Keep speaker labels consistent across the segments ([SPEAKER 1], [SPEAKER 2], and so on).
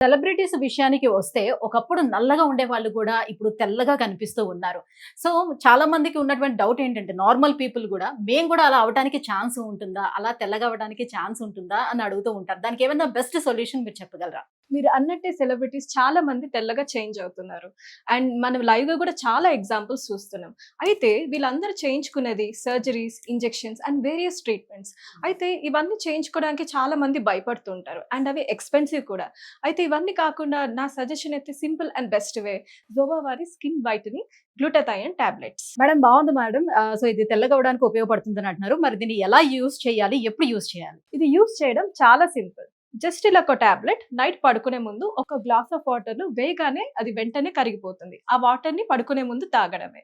[SPEAKER 1] Celebrities విషయానికి వస్తే ఒకప్పుడు నల్లగా ఉండేవాళ్ళు కూడా ఇప్పుడు తెల్లగా కనిపిస్తూ ఉన్నారు. సో చాలా మందికి ఉన్నటువంటి డౌట్ ఏంటంటే నార్మల్ పీపుల్ కూడా మేము కూడా అలా అవ్వడానికి ఛాన్స్ ఉంటుందా? అలా తెల్లగా అవ్వడానికి ఛాన్స్ ఉంటుందా? అని అడుగుతూ ఉంటారు. దానికి ఏమైనా బెస్ట్ సొల్యూషన్ మీరు చెప్పగలరా?
[SPEAKER 2] మీరు అన్నట్టే సెలబ్రిటీస్ చాలా మంది తెల్లగా చేంజ్ అవుతున్నారు. అండ్ మనం లైవ్‌గా కూడా చాలా ఎగ్జాంపుల్స్ చూస్తున్నాం. అయితే వీళ్ళందరూ చేయించుకునేది surgeries, injections and various treatments. అయితే ఇవన్నీ చేయించుకోవడానికి చాలా మంది భయపడుతూ ఉంటారు. అండ్ అవి ఎక్స్‌పెన్సివ్ కూడా. అయితే ఇవన్నీ కాకుండా నా సజెషన్ అయితే సింపుల్ అండ్ బెస్ట్ వే జోవా వారి skin whitening glutathione tablets.
[SPEAKER 1] Madam బాగుంది మేడం. సో ఇది తెల్లగా అవ్వడానికి ఉపయోగపడుతుందని అంటున్నారు. మరి దీన్ని ఎలా యూజ్ చేయాలి? ఎప్పుడు యూజ్ చేయాలి?
[SPEAKER 2] ఇది యూజ్ చేయడం చాలా సింపుల్. జస్ట్ ఇలా ఒక టాబ్లెట్ నైట్ పడుకునే ముందు ఒక గ్లాస్ ఆఫ్ వాటర్ వేయగానే అది వెంటనే కరిగిపోతుంది. ఆ వాటర్ ని పడుకునే ముందు తాగడమే.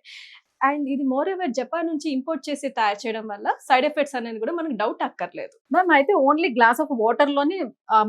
[SPEAKER 2] అండ్ ఇది మోర్ ఎవర్ జపాన్ నుంచి ఇంపోర్ట్ చేసి తయారు చేయడం వల్ల సైడ్ ఎఫెక్ట్స్ అనేది కూడా మనకు డౌట్ అక్కర్లేదు.
[SPEAKER 1] మ్యామ్ అయితే ఓన్లీ గ్లాస్ ఆఫ్ వాటర్ లోని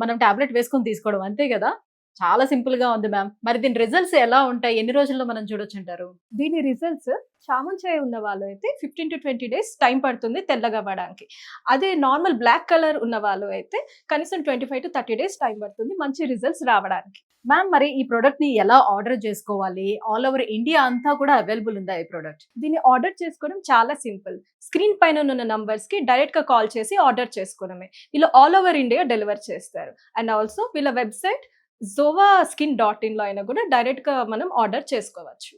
[SPEAKER 1] మనం టాబ్లెట్ వేసుకొని తీసుకోవడం అంతే కదా? చాలా సింపుల్ గా ఉంది మ్యామ్. మరి దీని రిజల్ట్స్ ఎలా ఉంటాయి? ఎన్ని రోజుల్లో మనం చూడొచ్చంటారు?
[SPEAKER 2] దీని రిజల్ట్స్ చామంచాయ ఉన్న వాళ్ళు అయితే 15 to 20 days టైం పడుతుంది తెల్లగా అవ్వడానికి. అదే నార్మల్ బ్లాక్ కలర్ ఉన్న వాళ్ళు అయితే కనీసం 25 to 30 days టైం పడుతుంది మంచి రిజల్ట్స్ రావడానికి.
[SPEAKER 1] మ్యామ్ మరి ఈ ప్రొడక్ట్ ని ఎలా ఆర్డర్ చేసుకోవాలి? ఆల్ ఓవర్ ఇండియా అంతా కూడా అవైలబుల్ ఉందా ఈ ప్రొడక్ట్?
[SPEAKER 2] దీన్ని ఆర్డర్ చేసుకోవడం చాలా సింపుల్. స్క్రీన్ పైన ఉన్న నంబర్స్ కి డైరెక్ట్ గా కాల్ చేసి ఆర్డర్ చేసుకోవడమే. వీళ్ళు ఆల్ ఓవర్ ఇండియా డెలివర్ చేస్తారు. అండ్ ఆల్సో వీళ్ళ వెబ్సైట్ zovaskin.in లో అయినా కూడా డైరెక్ట్ గా మనం ఆర్డర్ చేసుకోవచ్చు.